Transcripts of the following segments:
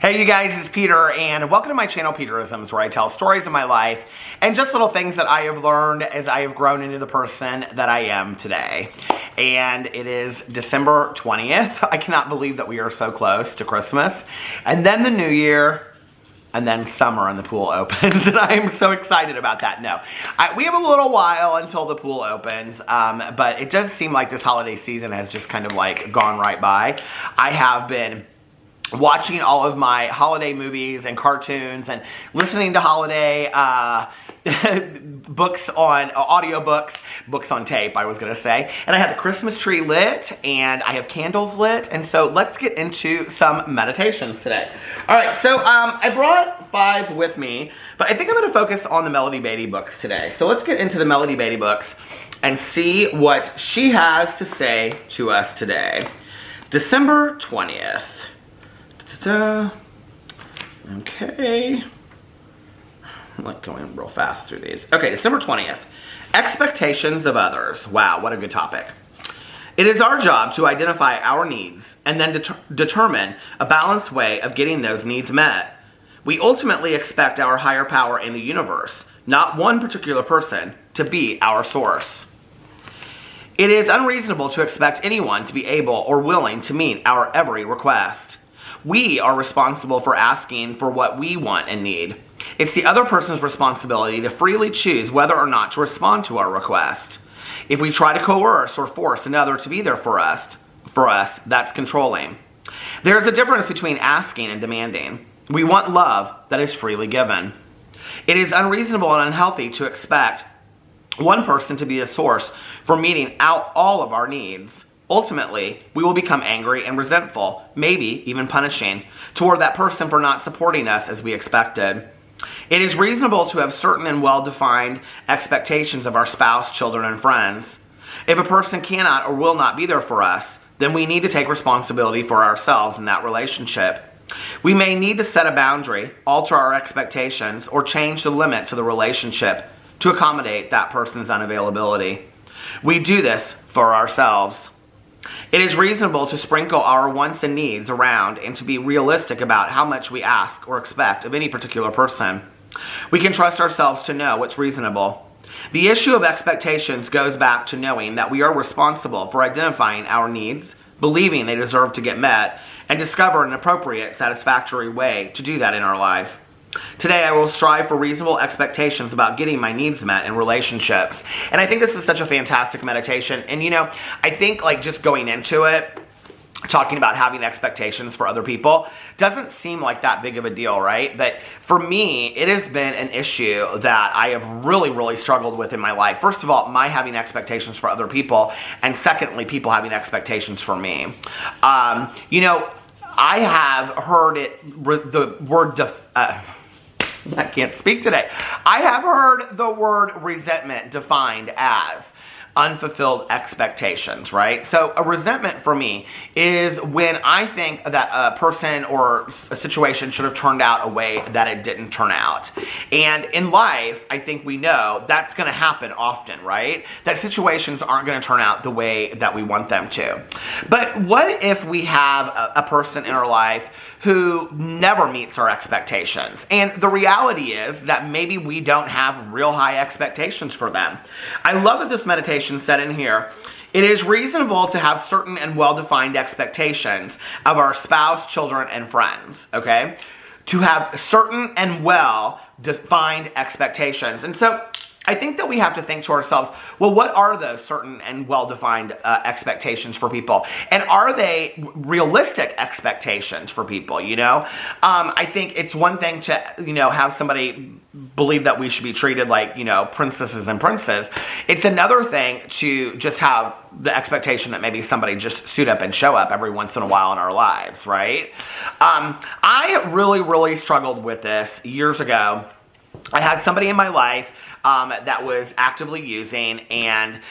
Hey you guys, it's Peter, and welcome to my channel, Peterisms, where I tell stories of my life and just little things that I have learned as I have grown into the person that I am today. And it is December 20th. I cannot believe that we are so close to Christmas. And then the New Year, and then summer and the pool opens, and I am so excited about that. No, we have a little while until the pool opens, but it does seem like this holiday season has just kind of like gone right by. I have been watching all of my holiday movies and cartoons and listening to holiday books on audiobooks, books on tape, I was going to say. And I have the Christmas tree lit and I have candles lit. And so let's get into some meditations today. All right, so I brought 5 with me, but I think I'm going to focus on the Melody Beatty books today. So let's get into the Melody Beatty books and see what she has to say to us today. December 20th. Okay. I'm like going real fast through these. Okay, December 20th. Expectations of others. Wow, what a good topic. It is our job to identify our needs and then determine a balanced way of getting those needs met. We ultimately expect our higher power in the universe, not one particular person, to be our source. It is unreasonable to expect anyone to be able or willing to meet our every request. We are responsible for asking for what we want and need. It's the other person's responsibility to freely choose whether or not to respond to our request. If we try to coerce or force another to be there for us, that's controlling. There is a difference between asking and demanding. We want love that is freely given. It is unreasonable and unhealthy to expect one person to be a source for meeting out all of our needs. Ultimately, we will become angry and resentful, maybe even punishing, toward that person for not supporting us as we expected. It is reasonable to have certain and well-defined expectations of our spouse, children, and friends. If a person cannot or will not be there for us, then we need to take responsibility for ourselves in that relationship. We may need to set a boundary, alter our expectations, or change the limit to the relationship to accommodate that person's unavailability. We do this for ourselves. It is reasonable to sprinkle our wants and needs around and to be realistic about how much we ask or expect of any particular person. We can trust ourselves to know what's reasonable. The issue of expectations goes back to knowing that we are responsible for identifying our needs, believing they deserve to get met, and discover an appropriate, satisfactory way to do that in our life. Today, I will strive for reasonable expectations about getting my needs met in relationships. And I think this is such a fantastic meditation. And, you know, I think, like, just going into it, talking about having expectations for other people doesn't seem like that big of a deal, right? But for me, it has been an issue that I have really struggled with in my life. First of all, my having expectations for other people, and secondly, people having expectations for me. You know, I have heard the word I can't speak today. I have heard the word resentment defined as unfulfilled expectations, right? So a resentment for me is when I think that a person or a situation should have turned out a way that it didn't turn out. And in life, I think we know that's going to happen often, right? That situations aren't going to turn out the way that we want them to. But what if we have a person in our life who never meets our expectations? And the reality is that maybe we don't have real high expectations for them. I love that this meditation said in here, it is reasonable to have certain and well-defined expectations of our spouse, children, and friends, okay? To have certain and well-defined expectations. And so I think that we have to think to ourselves, well, what are those certain and well-defined expectations for people? And are they realistic expectations for people, you know? I think it's one thing to, you know, have somebody believe that we should be treated like, you know, princesses and princes. It's another thing to just have the expectation that maybe somebody just suit up and show up every once in a while in our lives, right? I really struggled with this years ago. I had somebody in my life that was actively using. And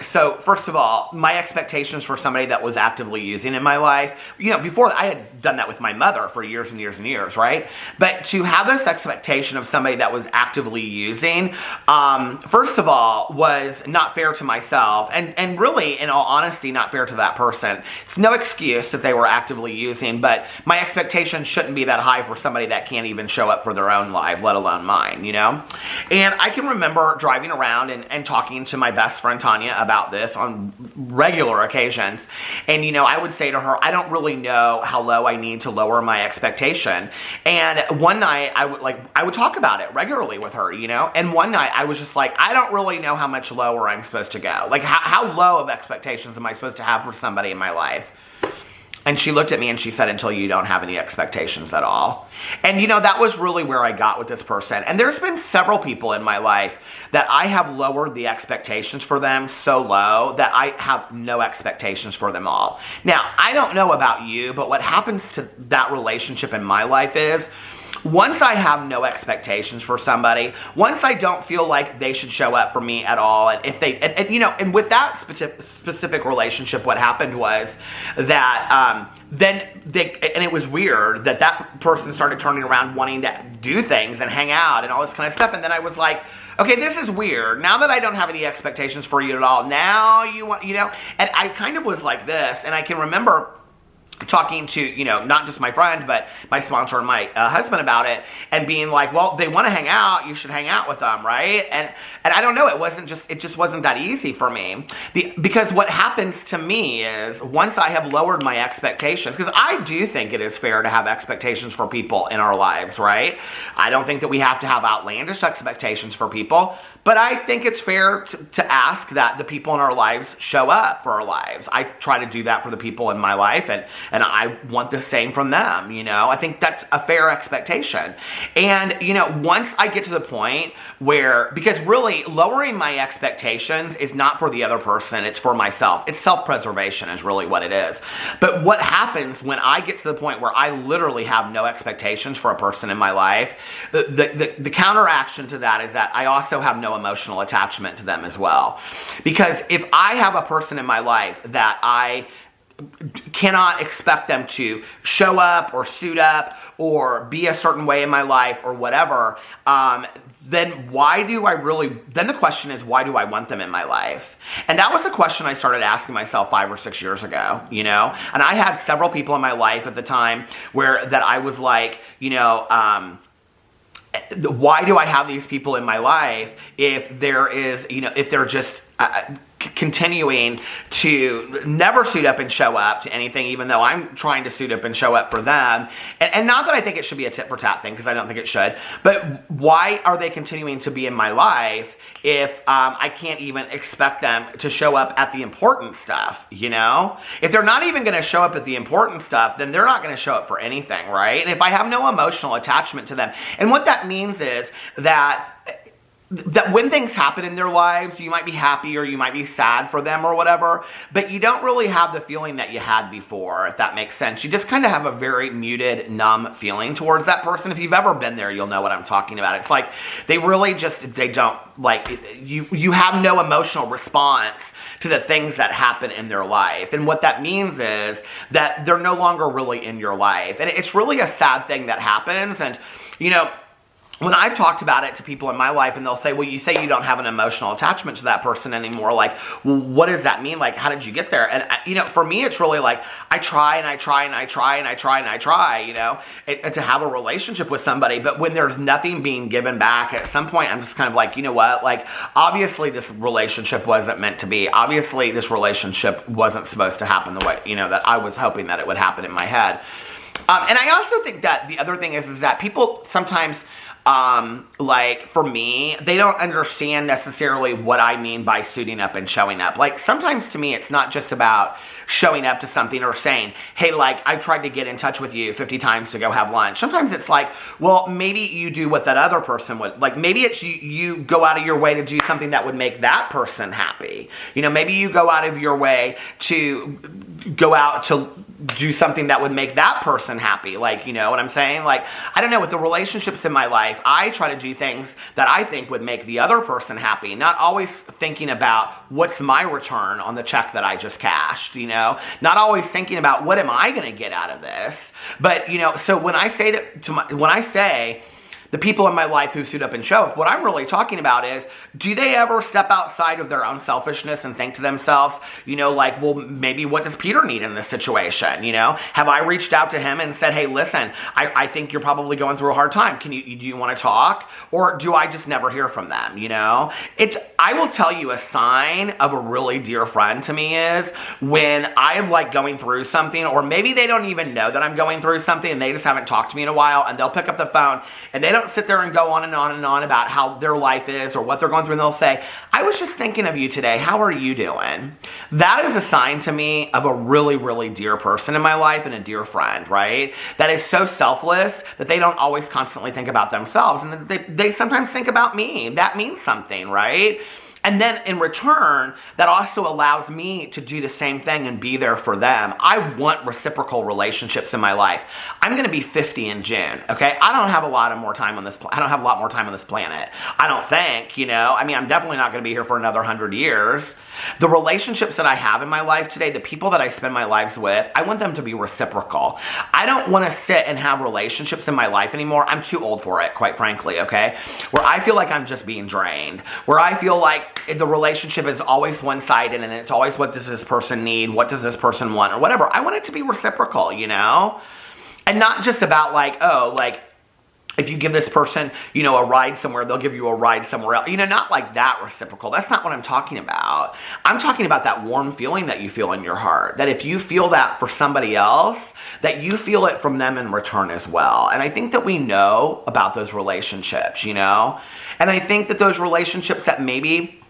so first of all, my expectations for somebody that was actively using in my life, before I had done that with my mother for years and years and years, right? But to have this expectation of somebody that was actively using, first of all, was not fair to myself, and really, in all honesty, not fair to that person. It's no excuse that they were actively using, but my expectations shouldn't be that high for somebody that can't even show up for their own life, let alone mine, And I can remember driving around and talking to my best friend Tanya about this on regular occasions, and I would say to her, I don't really know how low I need to lower my expectation. And one night I would talk about it regularly with her, and one night I was just like, I don't really know how much lower I'm supposed to go. Like, how low of expectations am I supposed to have for somebody in my life? And she looked at me and she said, until you don't have any expectations at all. And that was really where I got with this person. And there's been several people in my life that I have lowered the expectations for them so low that I have no expectations for them all. Now, I don't know about you, but what happens to that relationship in my life is, once I have no expectations for somebody, once I don't feel like they should show up for me at all, and if they, and with that specific relationship, what happened was that then and it was weird that person started turning around wanting to do things and hang out and all this kind of stuff, and then I was like, okay, this is weird. Now that I don't have any expectations for you at all, now you want, and I kind of was like this, and I can remember talking to, not just my friend, but my sponsor and my husband about it, and being like, well, they want to hang out, you should hang out with them, right? And I don't know, it just wasn't that easy for me. Because what happens to me is, once I have lowered my expectations, because I do think it is fair to have expectations for people in our lives, right? I don't think that we have to have outlandish expectations for people, but I think it's fair to ask that the people in our lives show up for our lives. I try to do that for the people in my life, and I want the same from them, I think that's a fair expectation. And, once I get to the point where, because really, lowering my expectations is not for the other person, it's for myself. It's self-preservation is really what it is. But what happens when I get to the point where I literally have no expectations for a person in my life, the counteraction to that is that I also have no emotional attachment to them as well. Because if I have a person in my life that I cannot expect them to show up or suit up or be a certain way in my life or whatever, then the question is, why do I want them in my life? And that was a question I started asking myself 5 or 6 years ago, and I had several people in my life at the time that I was like, why do I have these people in my life if they're just continuing to never suit up and show up to anything, even though I'm trying to suit up and show up for them. And not that I think it should be a tit for tat thing, because I don't think it should, but why are they continuing to be in my life if I can't even expect them to show up at the important stuff, If they're not even going to show up at the important stuff, then they're not going to show up for anything, right? And if I have no emotional attachment to them, and what that means is that when things happen in their lives, you might be happy or you might be sad for them or whatever, but you don't really have the feeling that you had before, if that makes sense. You just kind of have a very muted, numb feeling towards that person. If you've ever been there, you'll know what I'm talking about. It's like they don't, like, you have no emotional response to the things that happen in their life. And what that means is that they're no longer really in your life. And it's really a sad thing that happens. And, when I've talked about it to people in my life, and they'll say, well, you say you don't have an emotional attachment to that person anymore. Like, well, what does that mean? Like, how did you get there? And, for me, it's really like, I try and I try and I try and I try and I try, to have a relationship with somebody. But when there's nothing being given back, at some point, I'm just kind of like, you know what? Like, obviously this relationship wasn't meant to be. Obviously this relationship wasn't supposed to happen the way, that I was hoping that it would happen in my head. And I also think that the other thing is that people sometimes, like, for me, they don't understand necessarily what I mean by suiting up and showing up. Like, sometimes to me, it's not just about showing up to something or saying, hey, like, I've tried to get in touch with you 50 times to go have lunch. Sometimes it's like, well, maybe you do what that other person would. Like, maybe it's you go out of your way to do something that would make that person happy. Maybe you go out of your way to go out to do something that would make that person happy. Like, you know what I'm saying? Like, I don't know, with the relationships in my life, I try to do things that I think would make the other person happy, not always thinking about what's my return on the check that I just cashed, you know? Not always thinking about what am I going to get out of this? But, you know, so when I say the people in my life who suit up and show up, what I'm really talking about is, do they ever step outside of their own selfishness and think to themselves, you know, like, well, maybe what does Peter need in this situation, you know? Have I reached out to him and said, hey, listen, I think you're probably going through a hard time. Do you want to talk? Or do I just never hear from them, you know? I will tell you, a sign of a really dear friend to me is when I am like going through something, or maybe they don't even know that I'm going through something and they just haven't talked to me in a while, and they'll pick up the phone and they don't sit there and go on and on and on about how their life is or what they're going through, and they'll say, I was just thinking of you today. How are you doing? That is a sign to me of a really, really dear person in my life and a dear friend, right? That is so selfless that they don't always constantly think about themselves, and they sometimes think about me. That means something, right? And then in return, that also allows me to do the same thing and be there for them. I want reciprocal relationships in my life. I'm going to be 50 in June, okay? I don't have a lot more time on this planet. I don't think, you know? I mean, I'm definitely not going to be here for another 100 years. The relationships that I have in my life today, the people that I spend my lives with, I want them to be reciprocal. I don't want to sit and have relationships in my life anymore. I'm too old for it, quite frankly, okay? Where I feel like I'm just being drained. Where I feel like the relationship is always one-sided and it's always, what does this person need? What does this person want? Or whatever. I want it to be reciprocal, you know? And not just about like, oh, like, if you give this person, you know, a ride somewhere, they'll give you a ride somewhere else. You know, not like that reciprocal. That's not what I'm talking about. I'm talking about that warm feeling that you feel in your heart. That if you feel that for somebody else, that you feel it from them in return as well. And I think that we know about those relationships, you know? And I think that those relationships that maybe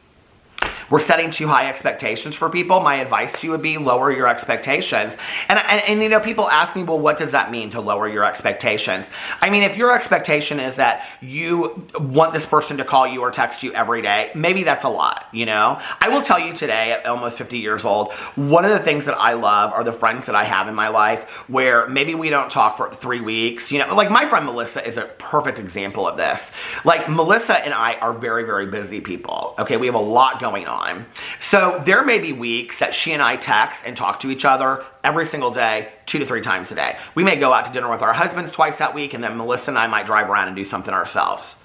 we're setting too high expectations for people, my advice to you would be lower your expectations. And you know, people ask me, well, what does that mean to lower your expectations? I mean, if your expectation is that you want this person to call you or text you every day, maybe that's a lot, you know? I will tell you today, at almost 50 years old, one of the things that I love are the friends that I have in my life where maybe we don't talk for 3 weeks, you know? Like my friend Melissa is a perfect example of this. Like Melissa and I are very, very busy people, okay? We have a lot going on. So there may be weeks that she and I text and talk to each other every single day, 2 to 3 times a day. We may go out to dinner with our husbands twice that week, and then Melissa and I might drive around and do something ourselves.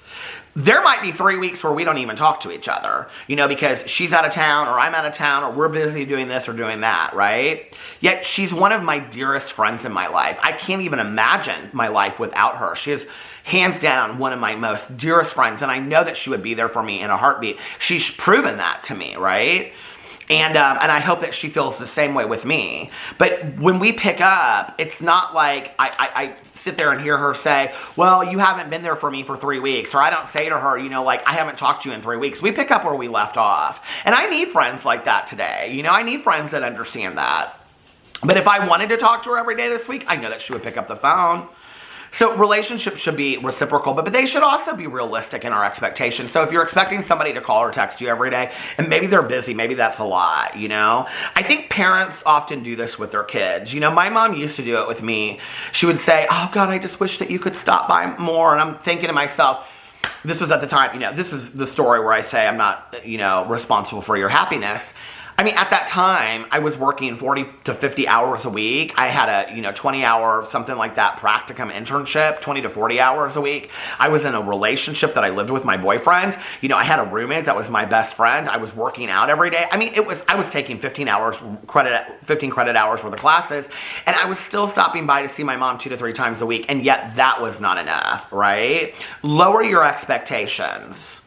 There might be 3 weeks where we don't even talk to each other, you know, because she's out of town or I'm out of town or we're busy doing this or doing that, right? Yet she's one of my dearest friends in my life. I can't even imagine my life without her. She is hands down one of my most dearest friends, and I know that she would be there for me in a heartbeat. She's proven that to me, right? And I hope that she feels the same way with me. But when we pick up, it's not like I sit there and hear her say, well, you haven't been there for me for 3 weeks. Or I don't say to her, you know, like, I haven't talked to you in 3 weeks. We pick up where we left off. And I need friends like that today. You know, I need friends that understand that. But if I wanted to talk to her every day this week, I know that she would pick up the phone. So relationships should be reciprocal, but they should also be realistic in our expectations. So if you're expecting somebody to call or text you every day, and maybe they're busy, maybe that's a lot, you know? I think parents often do this with their kids. You know, my mom used to do it with me. She would say, oh God, I just wish that you could stop by more. And I'm thinking to myself, this was at the time, you know, this is the story where I say I'm not, you know, responsible for your happiness. I mean, at that time, I was working 40 to 50 hours a week. I had a, 20-hour, something like that, practicum internship, 20 to 40 hours a week. I was in a relationship that I lived with my boyfriend. You know, I had a roommate that was my best friend. I was working out every day. I mean, I was taking 15 credit hours worth of classes, and I was still stopping by to see my mom 2 to 3 times a week, and yet that was not enough, right? Lower your expectations.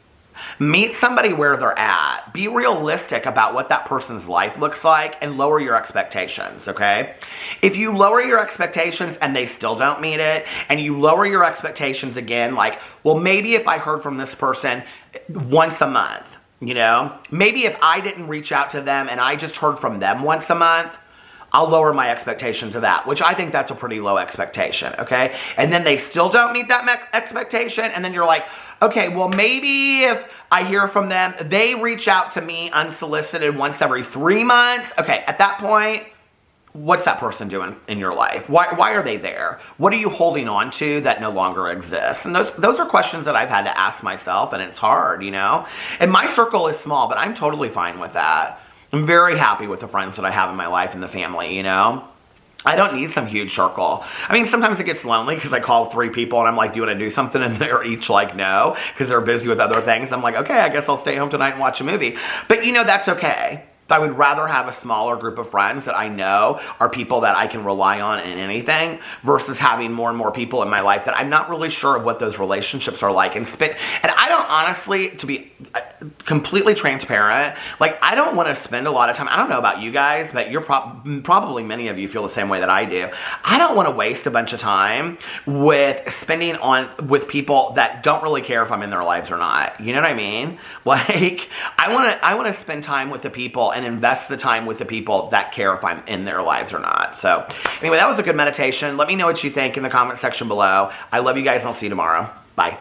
Meet somebody where they're at. Be realistic about what that person's life looks like and lower your expectations, okay? If you lower your expectations and they still don't meet it, and you lower your expectations again, like, well, maybe if I heard from this person once a month, you know? Maybe if I didn't reach out to them and I just heard from them once a month, I'll lower my expectation to that, which I think that's a pretty low expectation, okay? And then they still don't meet that expectation, and then you're like, okay, well, maybe if I hear from them, they reach out to me unsolicited once every 3 months. Okay, at that point, what's that person doing in your life? Why are they there? What are you holding on to that no longer exists? And those are questions that I've had to ask myself, and it's hard, you know? And my circle is small, but I'm totally fine with that. I'm very happy with the friends that I have in my life and the family, you know? I don't need some huge circle. I mean, sometimes it gets lonely because I call 3 people and I'm like, do you want to do something? And they're each like, no, because they're busy with other things. I'm like, okay, I guess I'll stay home tonight and watch a movie. But you know, that's okay. I would rather have a smaller group of friends that I know are people that I can rely on in anything versus having more and more people in my life that I'm not really sure of what those relationships are like. And I don't honestly, to be completely transparent, like I don't want to spend a lot of time. I don't know about you guys, but you're probably many of you feel the same way that I do. I don't want to waste a bunch of time with with people that don't really care if I'm in their lives or not. You know what I mean? Like I want to spend time with the people and invest the time with the people that care if I'm in their lives or not. So anyway, that was a good meditation. Let me know what you think in the comment section below. I love you guys and I'll see you tomorrow. Bye.